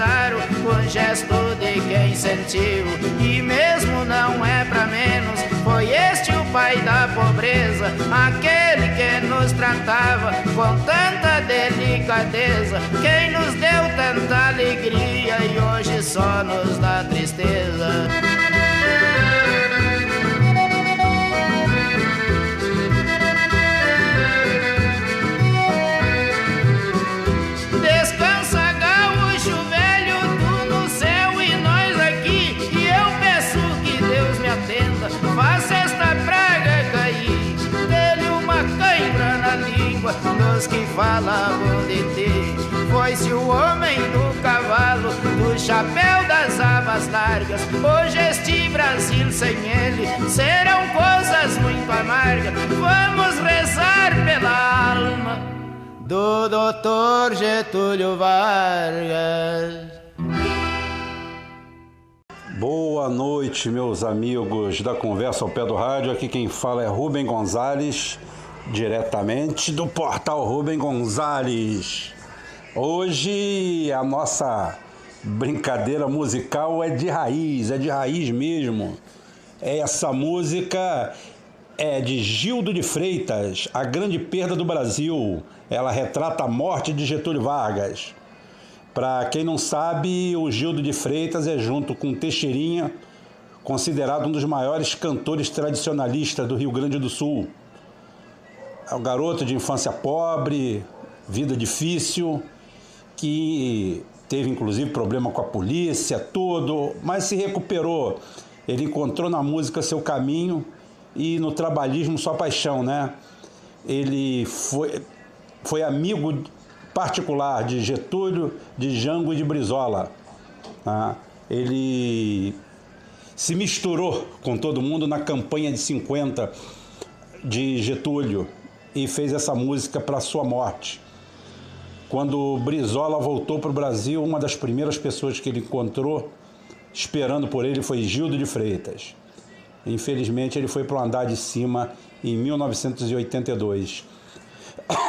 Lazaro com gesto de quem sentiu. E mesmo não é pra menos, foi este o pai da pobreza, aquele que nos tratava com tanta delicadeza, quem nos deu tanta alegria e hoje só nos dá tristeza. Descansa, gaúcho velho, tu no céu e nós aqui, e eu peço que Deus me atenda, faça esta praga cair, dele uma cãibra na língua dos que falavam de ti. Foi-se o homem do cavalo, do chapéu das abas largas, hoje este Brasil sem ele serão coisas muito amargas. Vamos rezar pela alma do Dr. Getúlio Vargas. Boa noite, meus amigos da Conversa ao Pé do Rádio. Aqui quem fala é Rubem Gonzalez, diretamente do portal Rubem Gonzalez. Hoje a nossa brincadeira musical é de raiz mesmo. Essa música é de Gildo de Freitas, A Grande Perda do Brasil. Ela retrata a morte de Getúlio Vargas. Para quem não sabe, o Gildo de Freitas é, junto com Teixeirinha, considerado um dos maiores cantores tradicionalistas do Rio Grande do Sul. É um garoto de infância pobre, vida difícil, que teve inclusive problema com a polícia, tudo, mas se recuperou. Ele encontrou na música seu caminho e no trabalhismo sua paixão, né? Ele foi amigo particular de Getúlio, de Jango e de Brizola. Tá? Ele se misturou com todo mundo na campanha de 50 de Getúlio e fez essa música para sua morte. Quando Brizola voltou para o Brasil, uma das primeiras pessoas que ele encontrou, esperando por ele, foi Gildo de Freitas. Infelizmente, ele foi para o andar de cima em 1982.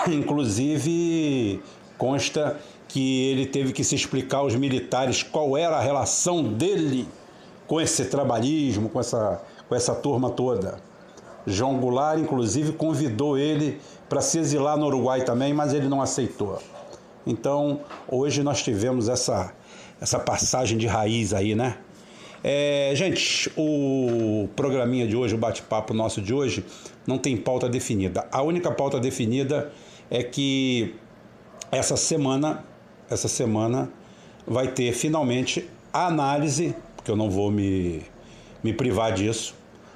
Inclusive, consta que ele teve que se explicar aos militares qual era a relação dele com esse trabalhismo, com essa turma toda. João Goulart, inclusive, convidou ele para se exilar no Uruguai também, mas ele não aceitou. Então, hoje nós tivemos essa passagem de raiz aí, né? Gente, o programinha de hoje, o bate-papo nosso de hoje, não tem pauta definida. A única pauta definida é que essa semana vai ter finalmente a análise, porque eu não vou me privar disso,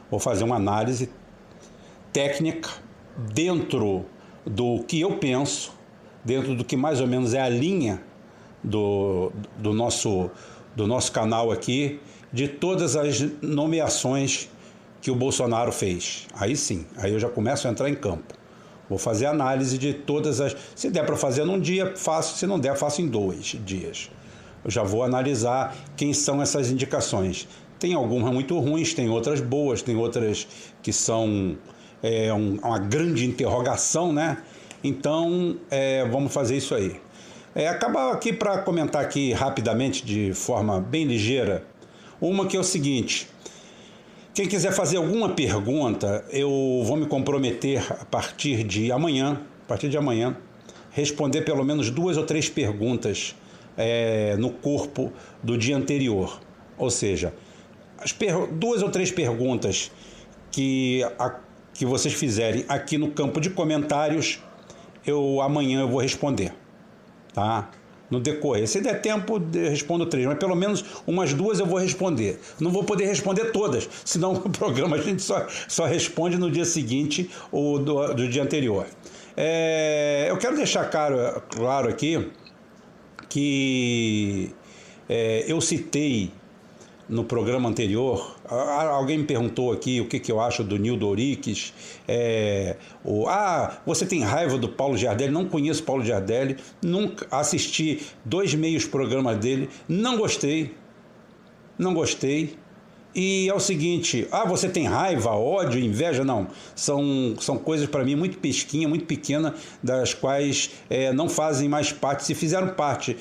vou fazer uma análise técnica dentro do que eu penso, dentro do que mais ou menos é a linha do nosso canal aqui, de todas as nomeações que o Bolsonaro fez. Aí sim, aí eu já começo a entrar em campo. Vou fazer análise de todas as... Se der para fazer num dia, faço. Se não der, faço em 2 dias. Eu já vou analisar quem são essas indicações. Tem algumas muito ruins, tem outras boas, tem outras que são uma grande interrogação, né? Então, vamos fazer isso aí. Acaba aqui para comentar aqui rapidamente, de forma bem ligeira, uma que é o seguinte: quem quiser fazer alguma pergunta, eu vou me comprometer a partir de amanhã, responder pelo menos 2 ou 3 perguntas no corpo do dia anterior. Ou seja, 2 ou 3 perguntas que vocês fizerem aqui no campo de comentários, amanhã eu vou responder, tá? No decorrer. Se der tempo, eu respondo 3, mas pelo menos umas 2 eu vou responder. Não vou poder responder todas, senão o programa a gente só responde no dia seguinte ou do dia anterior. Eu quero deixar claro aqui que eu citei no programa anterior, alguém me perguntou aqui o que eu acho do Nildo Ouriques, você tem raiva do Paulo Giardelli? Não conheço Paulo Giardelli, nunca assisti 2 meios programas dele, não gostei, E é o seguinte, você tem raiva, ódio, inveja? Não, são coisas para mim muito pesquinha, muito pequena, das quais não fazem mais parte. Se fizeram parte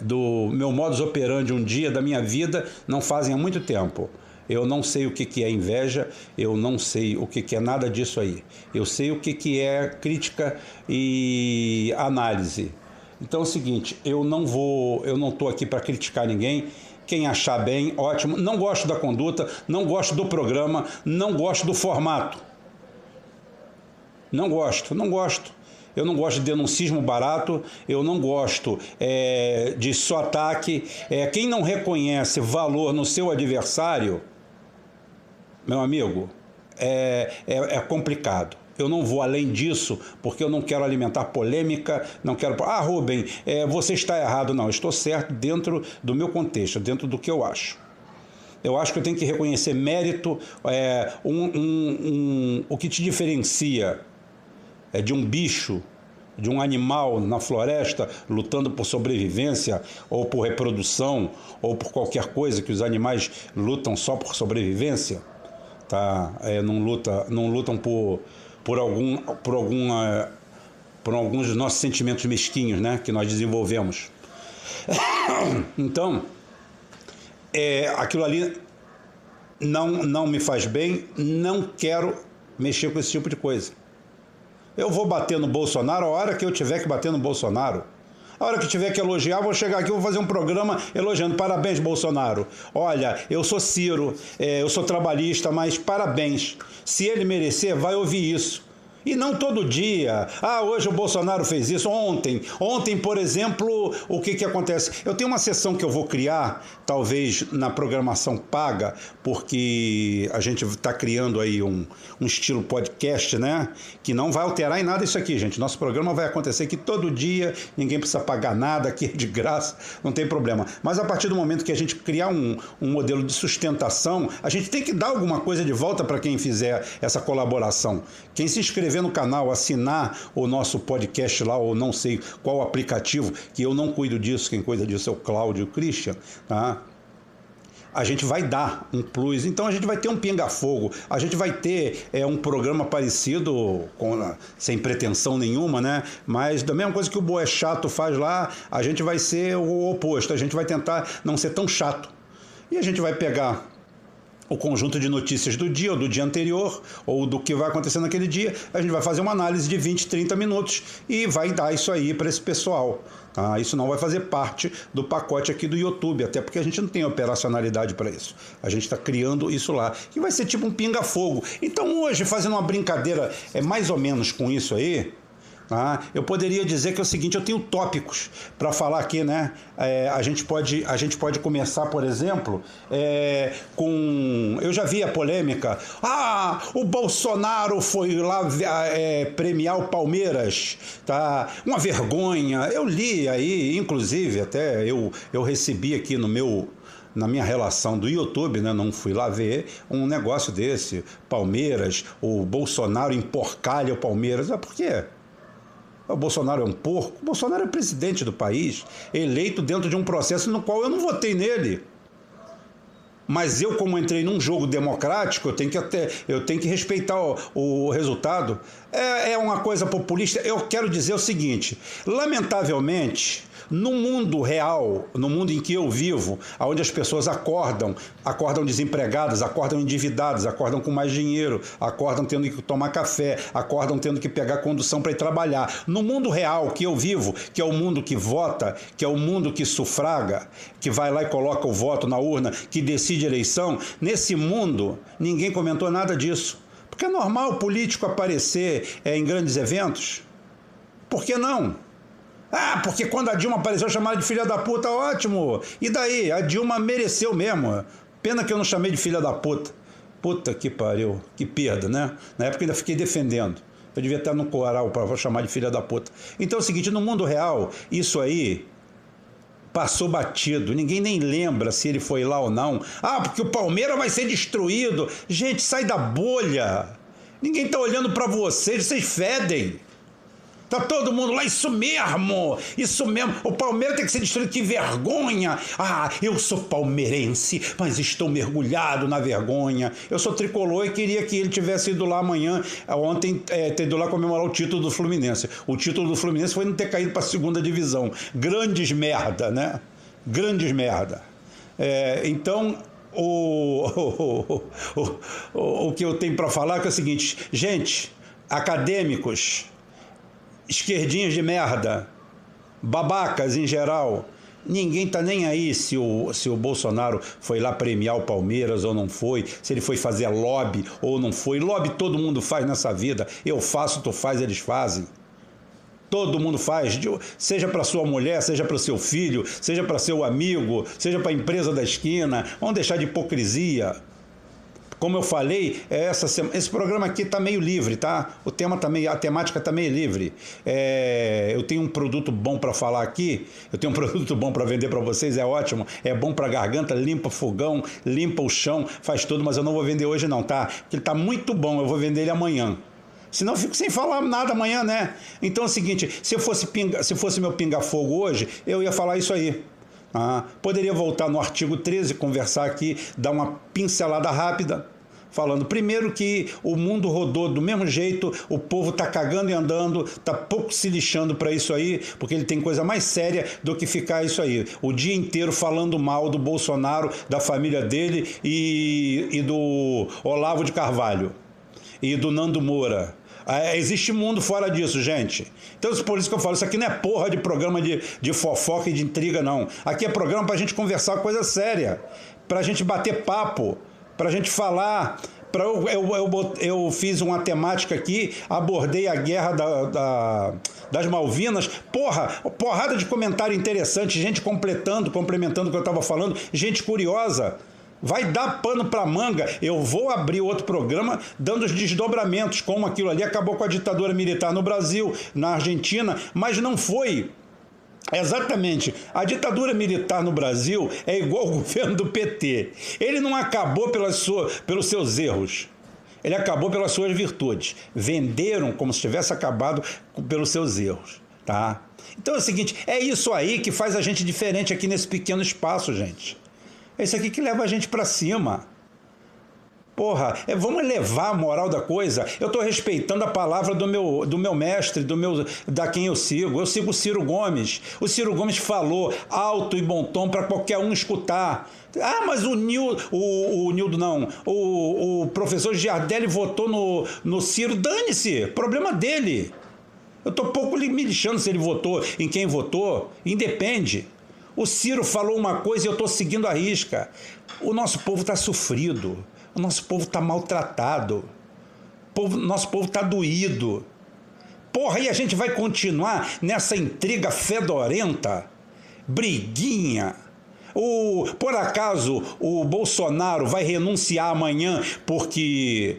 do meu modus operandi um dia da minha vida, não fazem há muito tempo. Eu não sei o que é inveja, eu não sei o que é nada disso aí. Eu sei o que é crítica e análise. Então é o seguinte, eu não estou aqui para criticar ninguém. Quem achar bem, ótimo. Não gosto da conduta, não gosto do programa, não gosto do formato. Não gosto. Eu não gosto de denuncismo barato, eu não gosto de só ataque. Quem não reconhece valor no seu adversário, meu amigo, é complicado. Eu não vou além disso, porque eu não quero alimentar polêmica, não quero... Rubem, você está errado. Não, eu estou certo dentro do meu contexto, dentro do que eu acho. Eu acho que eu tenho que reconhecer mérito, o que te diferencia de um bicho, de um animal na floresta, lutando por sobrevivência, ou por reprodução, ou por qualquer coisa, que os animais lutam só por sobrevivência, tá? Não lutam por alguns dos nossos sentimentos mesquinhos, né, que nós desenvolvemos. Então, aquilo ali não me faz bem, não quero mexer com esse tipo de coisa. Eu vou bater no Bolsonaro a hora que eu tiver que bater no Bolsonaro. A hora que tiver que elogiar, vou chegar aqui, vou fazer um programa elogiando. Parabéns, Bolsonaro. Olha, eu sou Ciro, eu sou trabalhista, mas parabéns. Se ele merecer, vai ouvir isso. E não todo dia. Hoje o Bolsonaro fez isso. Ontem, por exemplo, o que acontece? Eu tenho uma sessão que eu vou criar, talvez na programação paga, porque a gente está criando aí um estilo podcast, né? Que não vai alterar em nada isso aqui, gente. Nosso programa vai acontecer aqui todo dia, ninguém precisa pagar nada, aqui é de graça, não tem problema. Mas a partir do momento que a gente criar um modelo de sustentação, a gente tem que dar alguma coisa de volta para quem fizer essa colaboração. Quem se inscrever no canal, assinar o nosso podcast lá, ou não sei qual aplicativo, que eu não cuido disso, quem cuida disso é o Cláudio e o Christian, tá? A gente vai dar um plus, então a gente vai ter um pinga-fogo, a gente vai ter um programa parecido, sem pretensão nenhuma, né? Mas da mesma coisa que o Boé Chato faz lá, a gente vai ser o oposto, a gente vai tentar não ser tão chato. E a gente vai pegar o conjunto de notícias do dia, ou do dia anterior, ou do que vai acontecer naquele dia, a gente vai fazer uma análise de 20, 30 minutos e vai dar isso aí para esse pessoal. Isso não vai fazer parte do pacote aqui do YouTube, até porque a gente não tem operacionalidade para isso. A gente está criando isso lá, que vai ser tipo um pinga-fogo. Então hoje, fazendo uma brincadeira mais ou menos com isso aí, eu poderia dizer que é o seguinte, eu tenho tópicos para falar aqui, né? A gente pode começar, por exemplo, com... Eu já vi a polêmica. O Bolsonaro foi lá premiar o Palmeiras, tá? Uma vergonha. Eu li aí, inclusive, até eu recebi aqui na minha relação do YouTube, né, não fui lá ver, um negócio desse. Palmeiras, o Bolsonaro emporcalha o Palmeiras. Por quê? O Bolsonaro é um porco. O Bolsonaro é presidente do país, eleito dentro de um processo no qual eu não votei nele. Mas eu, como entrei num jogo democrático, eu tenho que respeitar o resultado. É uma coisa populista. Eu quero dizer o seguinte, lamentavelmente, no mundo real, no mundo em que eu vivo, onde as pessoas acordam desempregadas, acordam endividadas, acordam com mais dinheiro, acordam tendo que tomar café, acordam tendo que pegar condução para ir trabalhar. No mundo real que eu vivo, que é o mundo que vota, que é o mundo que sufraga, que vai lá e coloca o voto na urna, que decide a eleição, nesse mundo ninguém comentou nada disso. Porque é normal o político aparecer em grandes eventos. Por que não? Porque quando a Dilma apareceu, chamaram de filha da puta, ótimo. E daí? A Dilma mereceu mesmo. Pena que eu não chamei de filha da puta. Puta que pariu, que perda, né? Na época eu ainda fiquei defendendo. Eu devia estar no coral para chamar de filha da puta. Então é o seguinte, no mundo real, isso aí passou batido. Ninguém nem lembra se ele foi lá ou não. Porque o Palmeiras vai ser destruído. Gente, sai da bolha. Ninguém está olhando para vocês fedem. Tá todo mundo lá, isso mesmo, o Palmeiras tem que ser destruído, que vergonha. Ah, eu sou palmeirense, mas estou mergulhado na vergonha. Eu sou tricolor e queria que ele tivesse ido lá amanhã, ontem, ter ido lá comemorar o título do Fluminense. O título do Fluminense foi não ter caído para a segunda divisão. Grandes merda, né? Grandes merda. Então, o que eu tenho para falar é o seguinte, gente, acadêmicos, esquerdinhos de merda, babacas em geral, ninguém tá nem aí se o Bolsonaro foi lá premiar o Palmeiras ou não foi, se ele foi fazer lobby ou não foi. Lobby todo mundo faz nessa vida, eu faço, tu faz, eles fazem. Todo mundo faz, seja para sua mulher, seja para o seu filho, seja para seu amigo, seja para a empresa da esquina. Vamos deixar de hipocrisia. Como eu falei, esse programa aqui está meio livre, tá? A temática está meio livre. Eu tenho um produto bom para falar aqui, eu tenho um produto bom para vender para vocês, é ótimo, é bom para a garganta, limpa fogão, limpa o chão, faz tudo, mas eu não vou vender hoje não, tá? Porque ele está muito bom, eu vou vender ele amanhã. Senão eu fico sem falar nada amanhã, né? Então é o seguinte, se fosse meu pinga-fogo hoje, eu ia falar isso aí. Poderia voltar no artigo 13, conversar aqui, dar uma pincelada rápida, falando primeiro que o mundo rodou do mesmo jeito, o povo tá cagando e andando, tá pouco se lixando para isso aí, porque ele tem coisa mais séria do que ficar isso aí. O dia inteiro falando mal do Bolsonaro, da família dele e do Olavo de Carvalho e do Nando Moura. Existe mundo fora disso, gente. Então, por isso que eu falo, isso aqui não é porra de programa de fofoca e de intriga, não. Aqui é programa pra gente conversar coisa séria, pra gente bater papo, pra gente falar. Eu fiz uma temática aqui, abordei a guerra das Malvinas, porrada de comentário interessante, gente complementando o que eu estava falando, gente curiosa. Vai dar pano para manga. Eu vou abrir outro programa dando os desdobramentos, como aquilo ali acabou com a ditadura militar no Brasil, na Argentina, mas não foi. Exatamente. A ditadura militar no Brasil é igual ao governo do PT. Ele não acabou pelos seus erros. Ele acabou pelas suas virtudes. Venderam como se tivesse acabado pelos seus erros. Tá? Então é o seguinte, é isso aí que faz a gente diferente aqui nesse pequeno espaço, gente. É isso aqui que leva a gente pra cima. Porra, vamos elevar a moral da coisa. Eu estou respeitando a palavra do meu mestre, da quem eu sigo. Eu sigo o Ciro Gomes. O Ciro Gomes falou alto e bom tom para qualquer um escutar. Ah, mas o professor Giardelli votou no Ciro. Dane-se, problema dele. Eu estou pouco me lixando se ele votou, em quem votou. Independe. O Ciro falou uma coisa e eu estou seguindo a risca. O nosso povo está sofrido. O nosso povo está maltratado. Nosso povo está doído. Porra, e a gente vai continuar nessa intriga fedorenta? Briguinha? Por acaso o Bolsonaro vai renunciar amanhã porque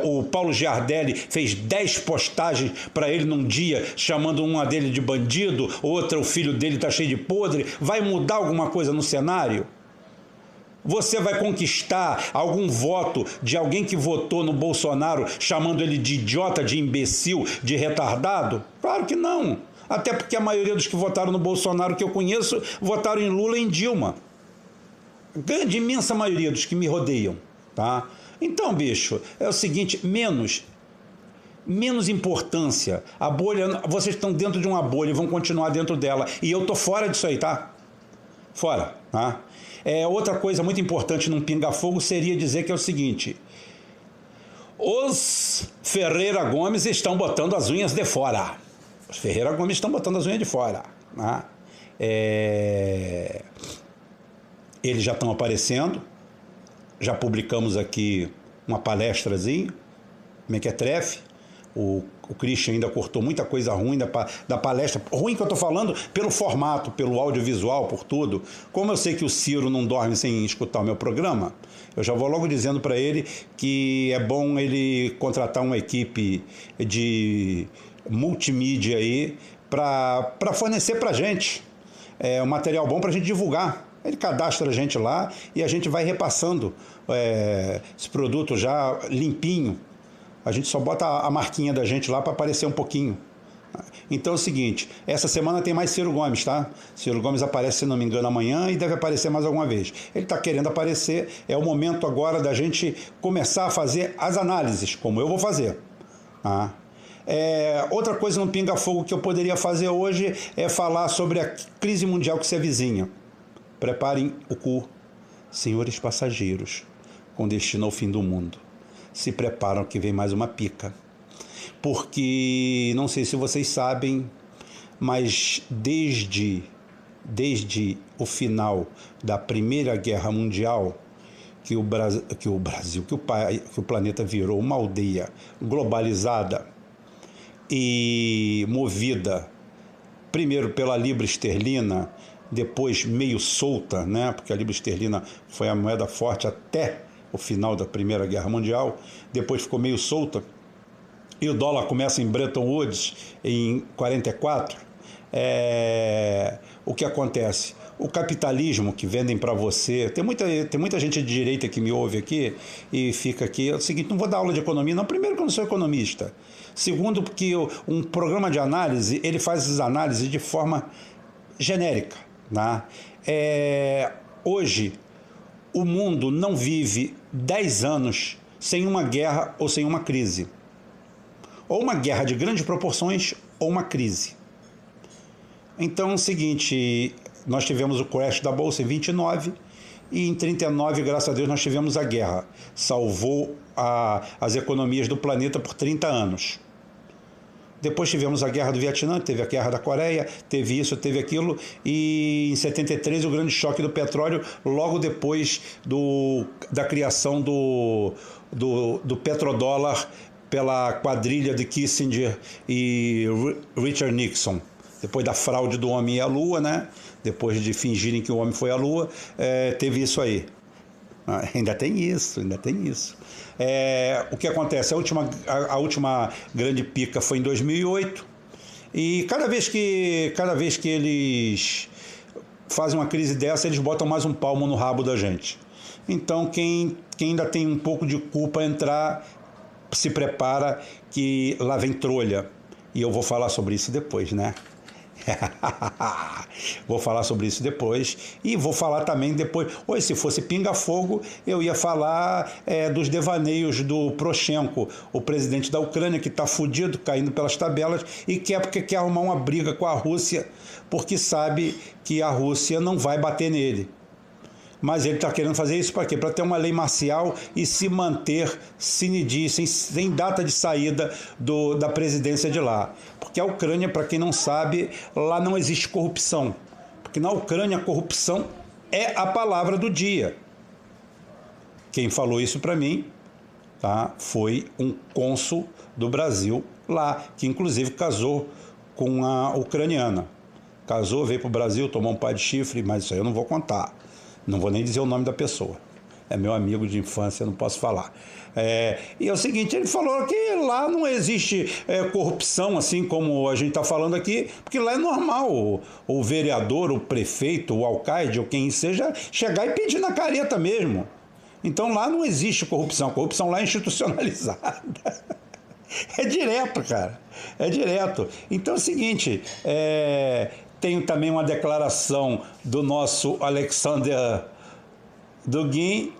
o Paulo Giardelli fez 10 postagens para ele num dia, chamando uma dele de bandido, outra o filho dele está cheio de podre? Vai mudar alguma coisa no cenário? Você vai conquistar algum voto de alguém que votou no Bolsonaro chamando ele de idiota, de imbecil, de retardado? Claro que não. Até porque a maioria dos que votaram no Bolsonaro que eu conheço votaram em Lula e em Dilma. Grande, imensa maioria dos que me rodeiam, tá? Então, bicho, é o seguinte, menos importância. A bolha, vocês estão dentro de uma bolha e vão continuar dentro dela. E eu tô fora disso aí, tá? Fora, tá? Outra coisa muito importante num pinga-fogo seria dizer que é o seguinte: os Ferreira Gomes estão botando as unhas de fora. Os Ferreira Gomes estão botando as unhas de fora. Né? Eles já estão aparecendo. Já publicamos aqui uma palestrazinha, mequetrefe. O Christian ainda cortou muita coisa ruim da palestra. Ruim que eu estou falando pelo formato, pelo audiovisual, por tudo. Como eu sei que o Ciro não dorme sem escutar o meu programa, eu já vou logo dizendo para ele que é bom ele contratar uma equipe de multimídia aí para fornecer para a gente um material bom para a gente divulgar. Ele cadastra a gente lá e a gente vai repassando esse produto já limpinho. A gente só bota a marquinha da gente lá para aparecer um pouquinho. Então é o seguinte, essa semana tem mais Ciro Gomes, tá? Ciro Gomes aparece, se não me engano, amanhã e deve aparecer mais alguma vez. Ele está querendo aparecer, é o momento agora da gente começar a fazer as análises, como eu vou fazer. Tá? Outra coisa no pinga-fogo que eu poderia fazer hoje é falar sobre a crise mundial que se avizinha. Preparem o cu, senhores passageiros, com destino ao fim do mundo. Se preparam que vem mais uma pica. Porque, não sei se vocês sabem, mas desde o final da Primeira Guerra Mundial, que o planeta virou uma aldeia globalizada e movida primeiro pela libra esterlina, depois meio solta, né? Porque a libra esterlina foi a moeda forte até o final da Primeira Guerra Mundial, depois ficou meio solta, e o dólar começa em Bretton Woods em 44, o que acontece? O capitalismo que vendem para você, tem muita gente de direita que me ouve aqui e fica aqui, é o seguinte, não vou dar aula de economia, não, primeiro que eu não sou economista, segundo porque um programa de análise, ele faz essas análises de forma genérica, né? Hoje, o mundo não vive 10 anos sem uma guerra ou sem uma crise. Ou uma guerra de grandes proporções ou uma crise. Então é o seguinte, nós tivemos o crash da Bolsa em 29 e em 39, graças a Deus, nós tivemos a guerra. Salvou as economias do planeta por 30 anos. Depois tivemos a guerra do Vietnã, teve a guerra da Coreia, teve isso, teve aquilo, e em 73 o grande choque do petróleo, logo depois da criação do petrodólar pela quadrilha de Kissinger e Richard Nixon. Depois da fraude do homem à Lua, né? Depois de fingirem que o homem foi à Lua, teve isso aí. Ainda tem isso. O que acontece? A última grande pica foi em 2008, e cada vez que eles fazem uma crise dessa, eles botam mais um palmo no rabo da gente. Então, quem ainda tem um pouco de culpa a entrar, se prepara que lá vem trolha. E eu vou falar sobre isso depois, né? Vou falar sobre isso depois. E vou falar também depois. Ou se fosse pinga-fogo, eu ia falar dos devaneios do Poroshenko, o presidente da Ucrânia, que está fudido, caindo pelas tabelas, e porque quer arrumar uma briga com a Rússia, porque sabe que a Rússia não vai bater nele. Mas ele está querendo fazer isso para quê? Para ter uma lei marcial e se manter sine die, sem data de saída da presidência de lá. Porque a Ucrânia, para quem não sabe, lá não existe corrupção. Porque na Ucrânia a corrupção é a palavra do dia. Quem falou isso para mim, tá, foi um cônsul do Brasil lá, que inclusive casou com a ucraniana. Casou, veio para o Brasil, tomou um pai de chifre, mas isso aí eu não vou contar. Não vou nem dizer o nome da pessoa. É meu amigo de infância, não posso falar. E é o seguinte, ele falou que lá não existe corrupção, assim como a gente está falando aqui, porque lá é normal o vereador, o prefeito, o alcaide, ou quem seja, chegar e pedir na careta mesmo. Então lá não existe corrupção. A corrupção lá é institucionalizada. É direto, cara. É direto. Então é o seguinte... Tenho também uma declaração do nosso Alexander Dugin,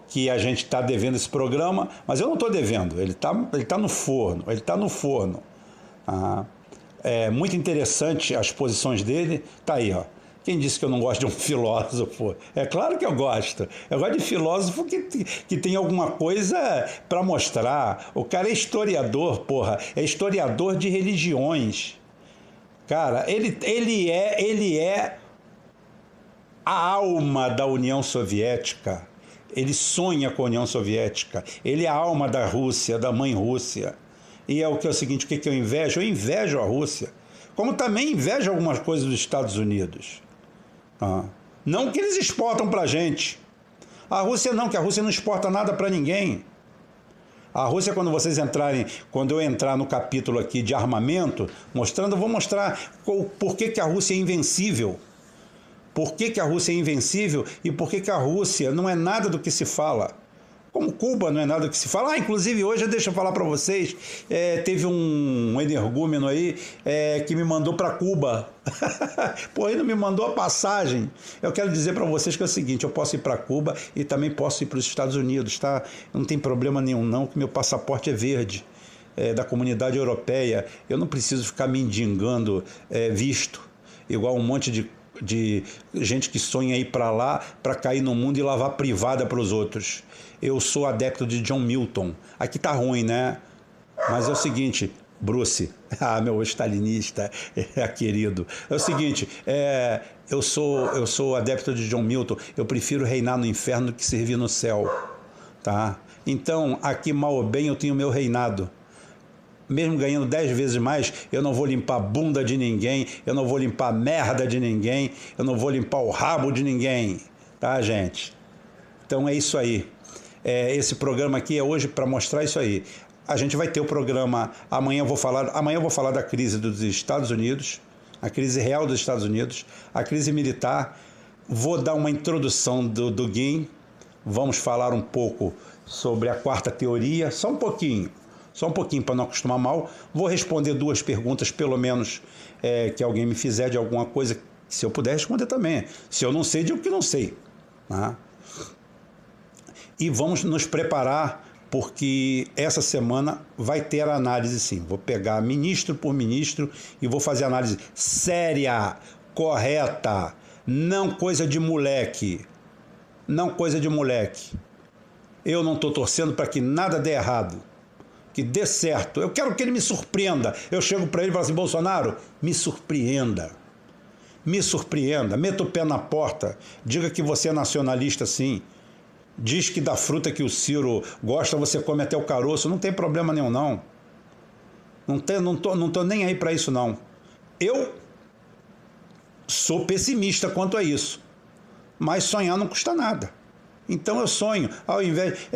que a gente está devendo esse programa, mas eu não estou devendo, ele tá no forno, É muito interessante as posições dele, tá aí, ó. Quem disse que eu não gosto de um filósofo? É claro que eu gosto. Eu gosto de filósofo que tem alguma coisa para mostrar. O cara é historiador, porra, é historiador de religiões. Cara, ele é a alma da União Soviética. Ele sonha com a União Soviética. Ele é a alma da Rússia, da mãe Rússia. E é o seguinte, o que eu invejo? Eu invejo a Rússia. Como também invejo algumas coisas dos Estados Unidos. Não que eles exportam pra gente. A Rússia não, que a Rússia não exporta nada para ninguém. A Rússia, quando eu entrar no capítulo aqui de armamento, eu vou mostrar por que a Rússia é invencível. Por que a Rússia é invencível e por que a Rússia não é nada do que se fala. Como Cuba não é nada que se fala. Inclusive hoje, deixa eu falar para vocês, teve um energúmeno aí que me mandou para Cuba. Pô, ele não me mandou a passagem. Eu quero dizer para vocês que é o seguinte, eu posso ir para Cuba e também posso ir para os Estados Unidos, tá? Não tem problema nenhum não, que meu passaporte é verde, da Comunidade Europeia. Eu não preciso ficar mendigando visto, igual um monte de gente que sonha ir para lá para cair no mundo e lavar privada para os outros. Eu sou adepto de John Milton. Aqui tá ruim, né? Mas é o seguinte, Bruce, meu stalinista, querido. É o seguinte, eu sou adepto de John Milton. Eu prefiro reinar no inferno do que servir no céu, tá? Então, aqui mal ou bem eu tenho meu reinado. Mesmo ganhando 10 vezes mais, eu não vou limpar a bunda de ninguém, eu não vou limpar a merda de ninguém, eu não vou limpar o rabo de ninguém, tá, gente? Então é isso aí. Esse programa aqui é hoje para mostrar isso aí. A gente vai ter o programa, amanhã eu vou falar da crise dos Estados Unidos, a crise real dos Estados Unidos, a crise militar. Vou dar uma introdução do Guim, vamos falar um pouco sobre a quarta teoria, só um pouquinho para não acostumar mal. Vou responder 2 perguntas, pelo menos, que alguém me fizer de alguma coisa, se eu puder responder também. Se eu não sei, digo que não sei. Tá? E vamos nos preparar, porque essa semana vai ter análise sim. Vou pegar ministro por ministro e vou fazer análise séria, correta, não coisa de moleque. Não coisa de moleque. Eu não estou torcendo para que nada dê errado, que dê certo. Eu quero que ele me surpreenda. Eu chego para ele e falo assim, Bolsonaro, me surpreenda. Me surpreenda, meta o pé na porta, diga que você é nacionalista sim. Diz que da fruta que o Ciro gosta, você come até o caroço. Não tem problema nenhum, não. Não tô nem aí para isso, não. Eu sou pessimista quanto a isso. Mas sonhar não custa nada. Então eu sonho. Ao invés...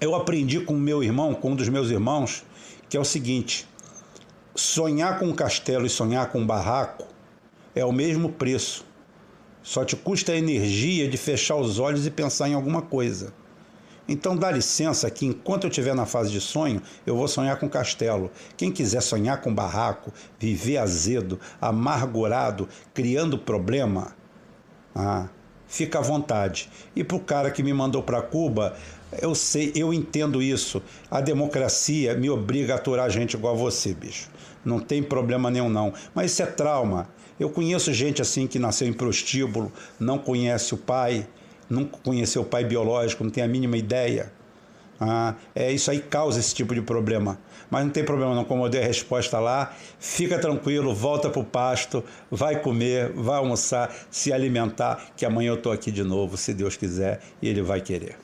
Eu aprendi com meu irmão, com um dos meus irmãos, que é o seguinte: sonhar com um castelo e sonhar com um barraco é o mesmo preço. Só te custa a energia de fechar os olhos e pensar em alguma coisa. Então dá licença que enquanto eu estiver na fase de sonho, eu vou sonhar com castelo. Quem quiser sonhar com barraco, viver azedo, amargurado, criando problema, fica à vontade. E pro cara que me mandou para Cuba, eu sei, eu entendo isso. A democracia me obriga a aturar gente igual a você, bicho. Não tem problema nenhum, não. Mas isso é trauma. Eu conheço gente assim que nasceu em prostíbulo, não conhece o pai, nunca conheceu o pai biológico, não tem a mínima ideia. Isso aí causa esse tipo de problema. Mas não tem problema não, como eu dei a resposta lá, fica tranquilo, volta para o pasto, vai comer, vai almoçar, se alimentar, que amanhã eu estou aqui de novo, se Deus quiser, e Ele vai querer.